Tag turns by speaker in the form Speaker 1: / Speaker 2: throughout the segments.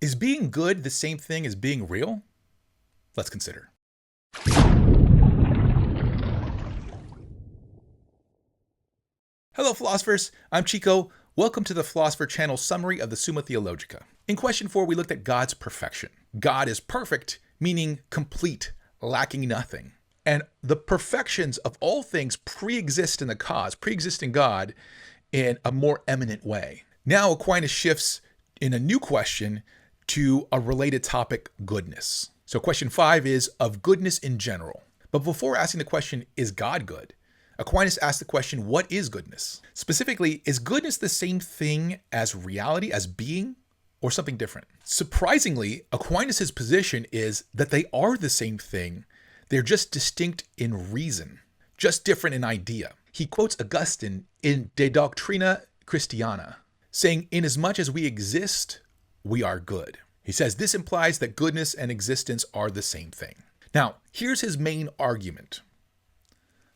Speaker 1: Is being good the same thing as being real? Let's consider. Hello, philosophers. I'm Chico. Welcome to the Philosopher Channel summary of the Summa Theologica. In question 4, we looked at God's perfection. God is perfect, meaning complete, lacking nothing. And the perfections of all things pre-exist in the cause, pre-exist in God in a more eminent way. Now Aquinas shifts in a new question to a related topic, goodness. So question 5 is of goodness in general. But before asking the question, is God good? Aquinas asked the question, what is goodness? Specifically, is goodness the same thing as reality, as being, or something different? Surprisingly, Aquinas' position is that they are the same thing. They're just distinct in reason, just different in idea. He quotes Augustine in De Doctrina Christiana, saying, inasmuch as we exist, we are good. He says this implies that goodness and existence are the same thing. Now, here's his main argument.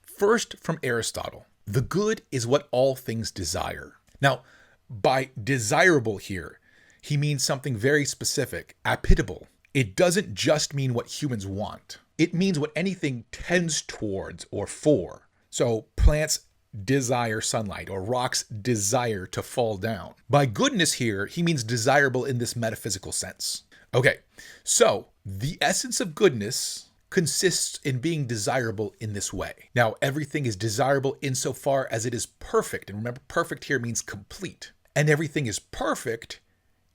Speaker 1: First, from Aristotle, the good is what all things desire. Now, by desirable here, he means something very specific, appetible. It doesn't just mean what humans want. It means what anything tends towards or for. So plants desire sunlight or rocks desire to fall down. By goodness here, he means desirable in this metaphysical sense. Okay, so the essence of goodness consists in being desirable in this way. Now, everything is desirable insofar as it is perfect. And remember, perfect here means complete. And everything is perfect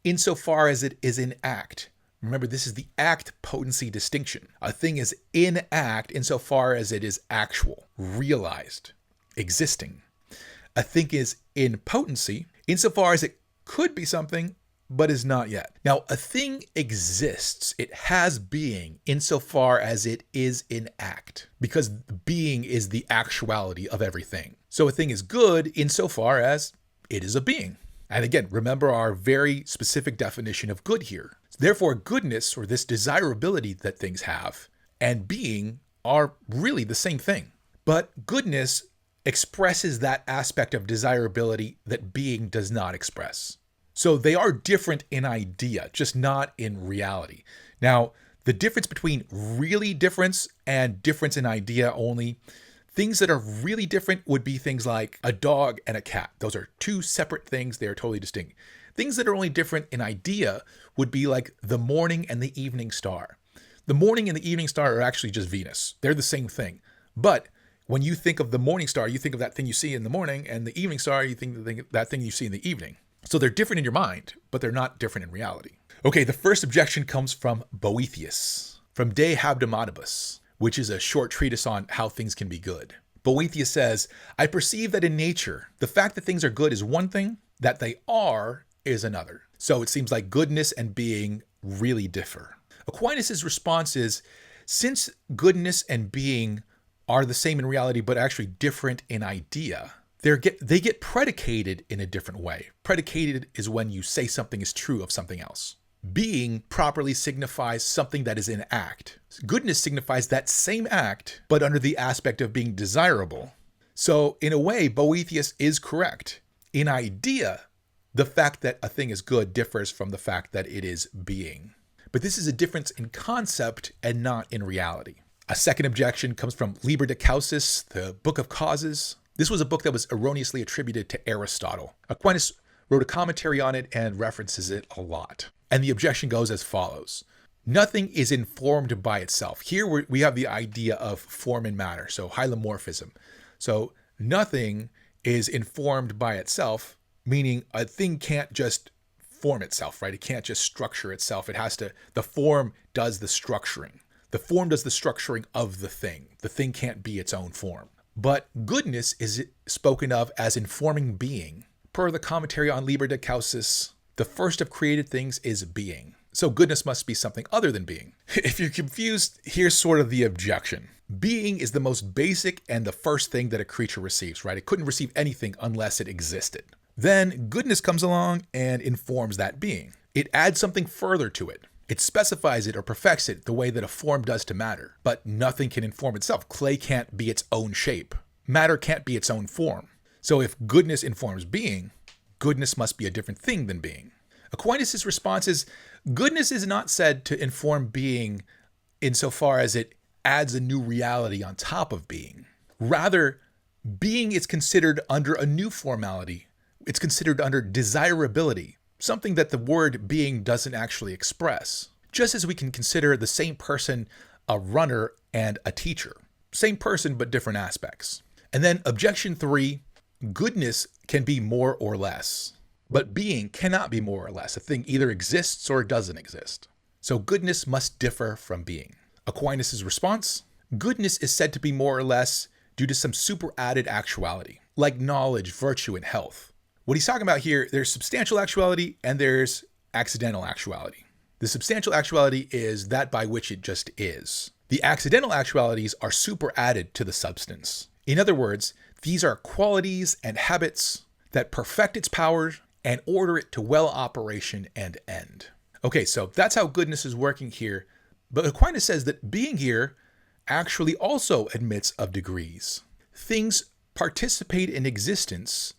Speaker 1: insofar as it is in act. Remember, this is the act potency distinction. A thing is in act insofar as it is actual, realized, existing. A thing is in potency insofar as it could be something, but is not yet. Now, a thing exists. It has being insofar as it is in act, because being is the actuality of everything. So a thing is good insofar as it is a being. And again, remember our very specific definition of good here. Therefore, goodness, or this desirability that things have, and being are really the same thing. But goodness expresses that aspect of desirability that being does not express. So they are different in idea, just not in reality. Now, the difference between really difference and difference in idea only, things that are really different would be things like a dog and a cat. Those are two separate things. They are totally distinct. Things that are only different in idea would be like the morning and the evening star. The morning and the evening star are actually just Venus. They're the same thing. But when you think of the morning star, you think of that thing you see in the morning, and the evening star, you think of that thing you see in the evening. So they're different in your mind, but they're not different in reality. Okay, the first objection comes from Boethius, from De Habdamantibus, which is a short treatise on how things can be good. Boethius says, I perceive that in nature, the fact that things are good is one thing, that they are is another. So it seems like goodness and being really differ. Aquinas' response is, since goodness and being are the same in reality, but actually different in idea, they get predicated in a different way. Predicated is when you say something is true of something else. Being properly signifies something that is in act. Goodness signifies that same act, but under the aspect of being desirable. So in a way, Boethius is correct. In idea, the fact that a thing is good differs from the fact that it is being. But this is a difference in concept and not in reality. A second objection comes from Liber de Causis, the Book of Causes. This was a book that was erroneously attributed to Aristotle. Aquinas wrote a commentary on it and references it a lot. And the objection goes as follows. Nothing is informed by itself. Here we have the idea of form and matter, so hylomorphism. So nothing is informed by itself, meaning a thing can't just form itself, right? It can't just structure itself. The form does the structuring. The form does the structuring of the thing. The thing can't be its own form. But goodness is spoken of as informing being. Per the commentary on Liber de Causis, the first of created things is being. So goodness must be something other than being. If you're confused, here's sort of the objection. Being is the most basic and the first thing that a creature receives, right? It couldn't receive anything unless it existed. Then goodness comes along and informs that being. It adds something further to it. It specifies it or perfects it the way that a form does to matter. But nothing can inform itself. Clay can't be its own shape. Matter can't be its own form. So if goodness informs being, goodness must be a different thing than being. Aquinas' response is, goodness is not said to inform being insofar as it adds a new reality on top of being. Rather, being is considered under a new formality. It's considered under desirability, something that the word being doesn't actually express. Just as we can consider the same person a runner and a teacher. Same person, but different aspects. And then objection 3, goodness can be more or less, but being cannot be more or less. A thing either exists or it doesn't exist. So goodness must differ from being. Aquinas' response, goodness is said to be more or less due to some superadded actuality, like knowledge, virtue, and health. What he's talking about here, there's substantial actuality and there's accidental actuality. The substantial actuality is that by which it just is. The accidental actualities are superadded to the substance. In other words, these are qualities and habits that perfect its power and order it to well operation and end. Okay, so that's how goodness is working here. But Aquinas says that being here actually also admits of degrees. Things participate in existence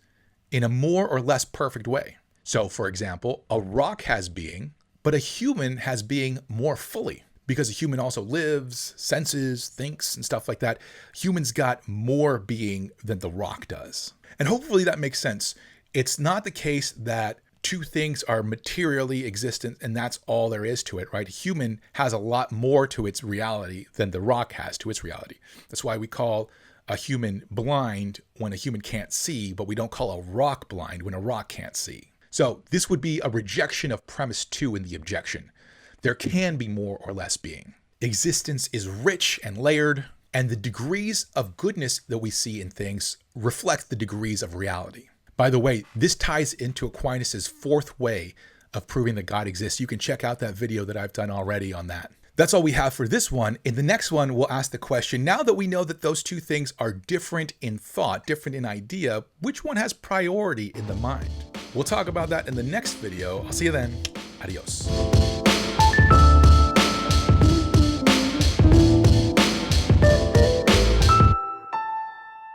Speaker 1: in a more or less perfect way. So, for example, a rock has being, but a human has being more fully. Because a human also lives, senses, thinks, and stuff like that. Humans got more being than the rock does. And hopefully that makes sense. It's not the case that two things are materially existent and that's all there is to it, right? A human has a lot more to its reality than the rock has to its reality. That's why we call a human blind when a human can't see, but we don't call a rock blind when a rock can't see. So this would be a rejection of premise 2 in the objection. There can be more or less being. Existence is rich and layered, and the degrees of goodness that we see in things reflect the degrees of reality. By the way, this ties into Aquinas' 4th way of proving that God exists. You can check out that video that I've done already on that. That's all we have for this one. In the next one, we'll ask the question, now that we know that those two things are different in thought, different in idea, which one has priority in the mind? We'll talk about that in the next video. I'll see you then. Adios.